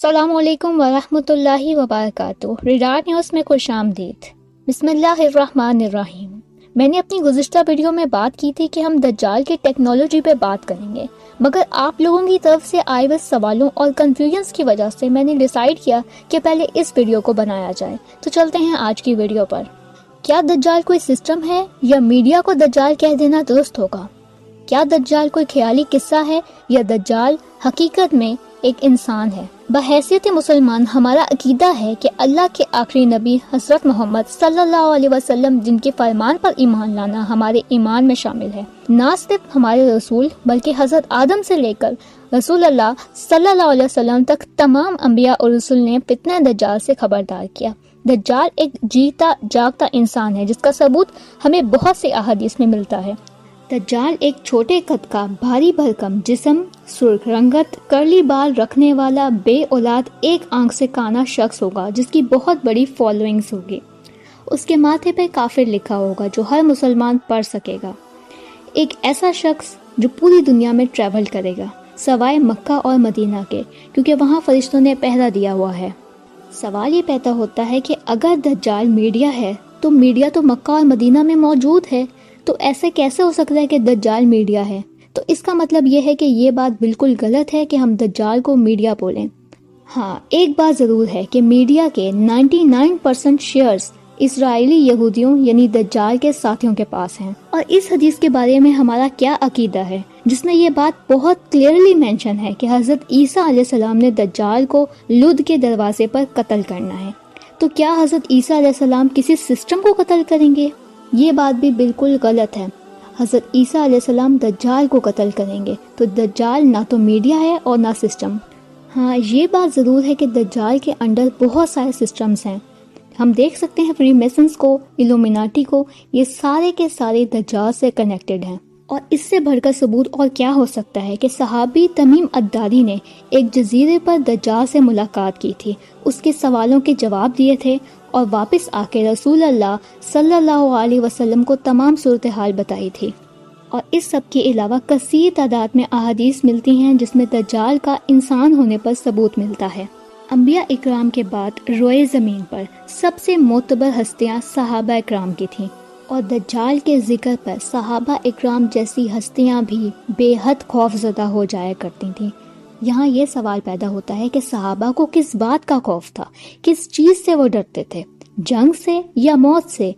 अस्सलाम वालेकुम वरहमत llahi वबरकातुहू। Radar news में खुश आमदीद। बिस्मिल्लाहिर्रहमानिर्रहीम। मैंने अपनी गुज़िश्ता वीडियो में बात की थी कि हम दज्जाल की टेक्नोलॉजी पे बात करेंगे, मगर आप लोगों की तरफ से आए हुए सवालों और कन्फ्यूजन्स की वजह से मैंने डिसाइड किया कि पहले इस वीडियो को बनाया जाए। तो चलते हैं आज की वीडियो पर। क्या दज्जाल कोई सिस्टम है या मीडिया को दज्जाल कह देना दुरुस्त होगा? क्या दज्जाल कोई ख्याली किस्सा है या दज्जाल हकीकत में एक इंसान है? बहैसियत मुसलमान हमारा अकीदा है कि अल्लाह के आखिरी नबी हज़रत मोहम्मद सल्लल्लाहु अलैहि वसल्लम जिनके फरमान पर ईमान लाना हमारे ईमान में शामिल है। ना सिर्फ हमारे रसूल बल्कि हज़रत आदम से लेकर रसूल अल्लाह सल्लल्लाहु अलैहि वसल्लम तक तमाम अंबिया और रसूल ने फितना दज्जाल से खबरदार किया। दज्जाल एक जीता जागता इंसान है जिसका सबूत हमें बहुत सी अहादीस में मिलता है। दज्जाल एक छोटे कद का भारी भरकम जिस्म, सुर्ख रंगत, कर्ली बाल रखने वाला बे औलाद एक आंख से काना शख्स होगा जिसकी बहुत बड़ी फॉलोइंग्स होगी। उसके माथे पे काफिर लिखा होगा जो हर मुसलमान पढ़ सकेगा। एक ऐसा शख्स जो पूरी दुनिया में ट्रैवल करेगा सवाए मक्का और मदीना के, क्योंकि वहाँ फरिश्तों ने पहरा दिया हुआ है। सवाल ये पैदा होता है कि अगर दज्जाल मीडिया है तो मीडिया तो मक्का और मदीना में मौजूद है, तो ऐसे कैसे हो सकता है कि दज्जाल मीडिया है? तो इसका मतलब ये है कि ये बात बिल्कुल गलत है कि हम दज्जाल को मीडिया बोलें। हाँ, एक बात ज़रूर है कि मीडिया के 99% शेयर्स इस्राएली यहूदियों यानी दज्जाल के साथियों के पास हैं। और इस हदीस के बारे में हमारा क्या अकीदा है जिसमें ये बात बहुत क्लियरली मेंशन है कि हज़रत ईसा अलैहिस्सलाम ने दज्जाल को लुद के दरवाजे पर कत्ल करना है। तो क्या हज़रत ईसा अलैहिस्सलाम किसी सिस्टम को कत्ल करेंगे? ये बात भी बिल्कुल गलत है। हज़रत ईसा अलैहिस्सलाम दज्जाल को कत्ल करेंगे। तो दज्जाल ना तो मीडिया है और ना सिस्टम। हाँ, ये बात ज़रूर है कि दज्जाल के अंडर बहुत सारे सिस्टम्स हैं। हम देख सकते हैं फ्री मेसन्स को, इल्यूमिनाटी को, ये सारे के सारे दज्जाल से कनेक्टेड हैं। और इससे बढ़कर सबूत और क्या हो सकता है कि सहाबी तमीम अद्दारी ने एक जजीरे पर दज्जाल से मुलाकात की थी, उसके सवालों के जवाब दिए थे और वापस आके रसूल अल्लाह सल्लल्लाहु अलैहि वसल्लम को तमाम सूरत हाल बताई थी। और इस सब के अलावा कसीर तादाद में अहादीस मिलती हैं जिसमें दज्जाल का इंसान होने पर सबूत मिलता है। अंबिया इकराम के बाद रोए ज़मीन पर सबसे मोतबर हस्तियाँ सहाबा इकराम की थीं, और दज्जाल के जिक्र पर सहाबा इकराम जैसी हस्तियाँ भी बेहद खौफज़दा हो जाया करती थीं। यहाँ ये सवाल पैदा होता है कि सहाबा को किस बात का खौफ था, किस चीज़ से वो डरते थे, जंग से या मौत से?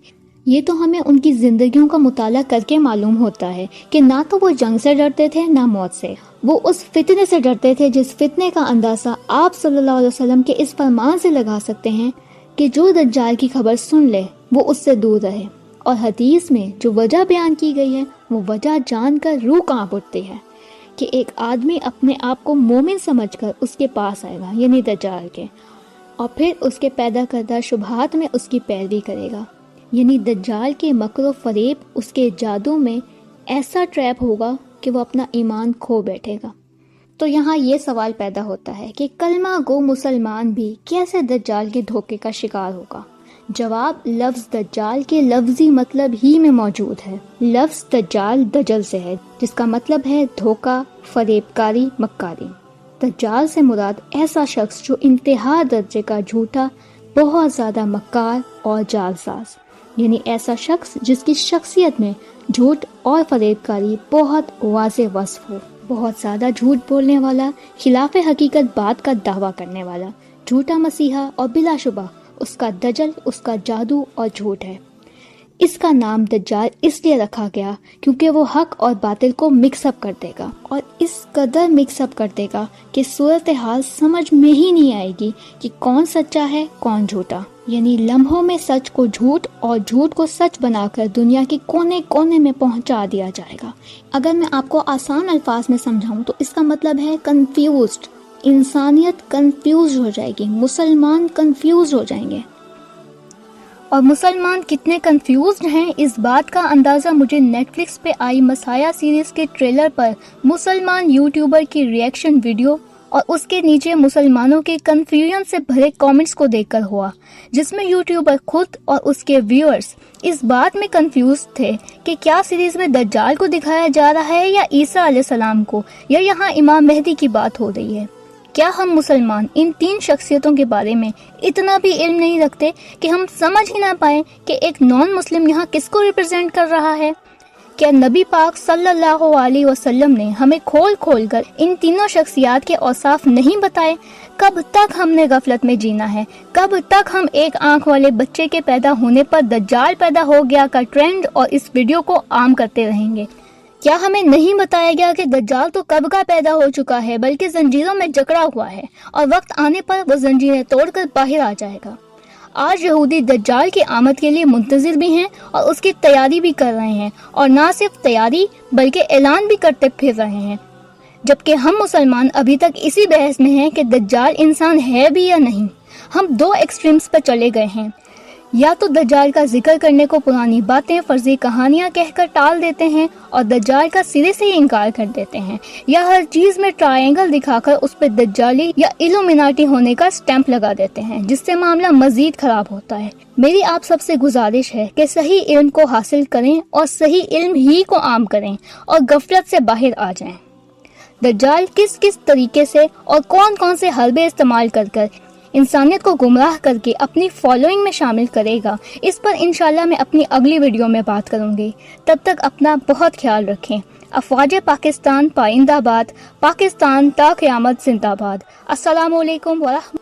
ये तो हमें उनकी ज़िंदगियों का मुताला करके मालूम होता है कि ना तो वो जंग से डरते थे ना मौत से। वो उस फितने से डरते थे जिस फितने का अंदाज़ा आप सल्लल्लाहु अलैहि वसल्लम के इस फरमान से लगा सकते हैं कि जो दज्जाल की खबर सुन ले वो उससे दूर रहे। और हदीस में जो वजह बयान की गई है वो वजह जानकर रूह कांप उठती है कि एक आदमी अपने आप को मोमिन समझकर उसके पास आएगा यानी दज्जाल के, और फिर उसके पैदा करदा शुबहात में उसकी पैरवी करेगा। यानी दज्जाल के मकरो फरेब, उसके जादू में ऐसा ट्रैप होगा कि वो अपना ईमान खो बैठेगा। तो यहाँ ये सवाल पैदा होता है कि कलमा गो मुसलमान भी कैसे दज्जाल के धोखे का शिकार होगा? जवाब लफ्ज़ दज्जाल के लफ्ज़ी मतलब ही में मौजूद है। लफ्ज़ दज्जाल दजल से है जिसका मतलब है धोखा, फरेबकारी, मक्कारी। दज्जाल से मुराद ऐसा शख्स जो इंतहा दर्जे का झूठा, बहुत ज़्यादा मक्कार और जालसाज, यानी ऐसा शख्स जिसकी शख्सियत में झूठ और फरेबकारी बहुत वाज़ेह वस्फ हो। बहुत ज़्यादा झूठ बोलने वाला, खिलाफ हकीकत बात का दावा करने वाला, झूठा मसीहा, और बिलाशुबा उसका दजल, उसका जादू और झूठ है। इसका नाम दज्जाल इसलिए रखा गया क्योंकि वो हक और बातिल को मिक्सअप कर देगा, और इस कदर मिक्सअप कर देगा कि सूरत हाल समझ में ही नहीं आएगी कि कौन सच्चा है कौन झूठा। यानी लम्हों में सच को झूठ और झूठ को सच बनाकर दुनिया के कोने कोने में पहुंचा दिया जाएगा। अगर मैं आपको आसान अल्फाज में समझाऊं तो इसका मतलब है कंफ्यूज्ड। इंसानियत कंफ्यूज हो जाएगी, मुसलमान कंफ्यूज हो जाएंगे। और मुसलमान कितने कंफ्यूज्ड हैं इस बात का अंदाज़ा मुझे नेटफ्लिक्स पे आई मसाया सीरीज़ के ट्रेलर पर मुसलमान यूट्यूबर की रिएक्शन वीडियो और उसके नीचे मुसलमानों के कंफ्यूजन से भरे कमेंट्स को देखकर हुआ, जिसमें यूट्यूबर खुद और उसके व्यूअर्स इस बात में कंफ्यूज थे कि क्या सीरीज़ में दज्जाल को दिखाया जा रहा है या ईसा अलैहिस्सलाम को, या यहाँ इमाम मेहदी की बात हो रही है। کیا ہم مسلمان ان 3 شخصیتوں کے بارے میں اتنا بھی علم نہیں رکھتے کہ ہم سمجھ ہی نہ پائیں کہ ایک نان مسلم یہاں کس کو ریپرزینٹ کر رہا ہے؟ کیا نبی پاک صلی اللہ علیہ وسلم نے ہمیں کھول کھول کر ان تینوں شخصیات کے اوصاف نہیں بتائے؟ کب تک ہم نے غفلت میں جینا ہے؟ کب تک ہم ایک آنکھ والے بچے کے پیدا ہونے پر دجال پیدا ہو گیا کا ٹرینڈ اور اس ویڈیو کو عام کرتے رہیں گے؟ کیا ہمیں نہیں بتایا گیا کہ دجال تو کب کا پیدا ہو چکا ہے، بلکہ زنجیروں میں جکڑا ہوا ہے اور وقت آنے پر وہ زنجیریں توڑ کر باہر آ جائے گا؟ آج یہودی دجال کی آمد کے لیے منتظر بھی ہیں اور اس کی تیاری بھی کر رہے ہیں، اور نہ صرف تیاری بلکہ اعلان بھی کرتے پھر رہے ہیں، جبکہ ہم مسلمان ابھی تک اسی بحث میں ہیں کہ دجال انسان ہے بھی یا نہیں۔ ہم 2 ایکسٹریمز پر چلے گئے ہیں، یا تو دجال کا ذکر کرنے کو پرانی باتیں، فرضی کہانیاں کہہ کر ٹال دیتے ہیں اور دجال کا سرے سے ہی انکار کر دیتے ہیں، یا ہر چیز میں ٹرائنگل دکھا کر اس پہ دجالی یا الومیناٹی ہونے کا سٹیمپ لگا دیتے ہیں، جس سے معاملہ مزید خراب ہوتا ہے۔ میری آپ سب سے گزارش ہے کہ صحیح علم کو حاصل کریں اور صحیح علم ہی کو عام کریں اور غفلت سے باہر آ جائیں۔ دجال کس کس طریقے سے اور کون کون سے حربے استعمال کر کر انسانیت کو گمراہ کر کے اپنی فالوئنگ میں شامل کرے گا، اس پر انشاءاللہ میں اپنی اگلی ویڈیو میں بات کروں گی۔ تب تک اپنا بہت خیال رکھیں۔ افواج پاکستان پائندہ باد، پاکستان تا قیامت زندہ باد۔ السلام علیکم ورحمۃ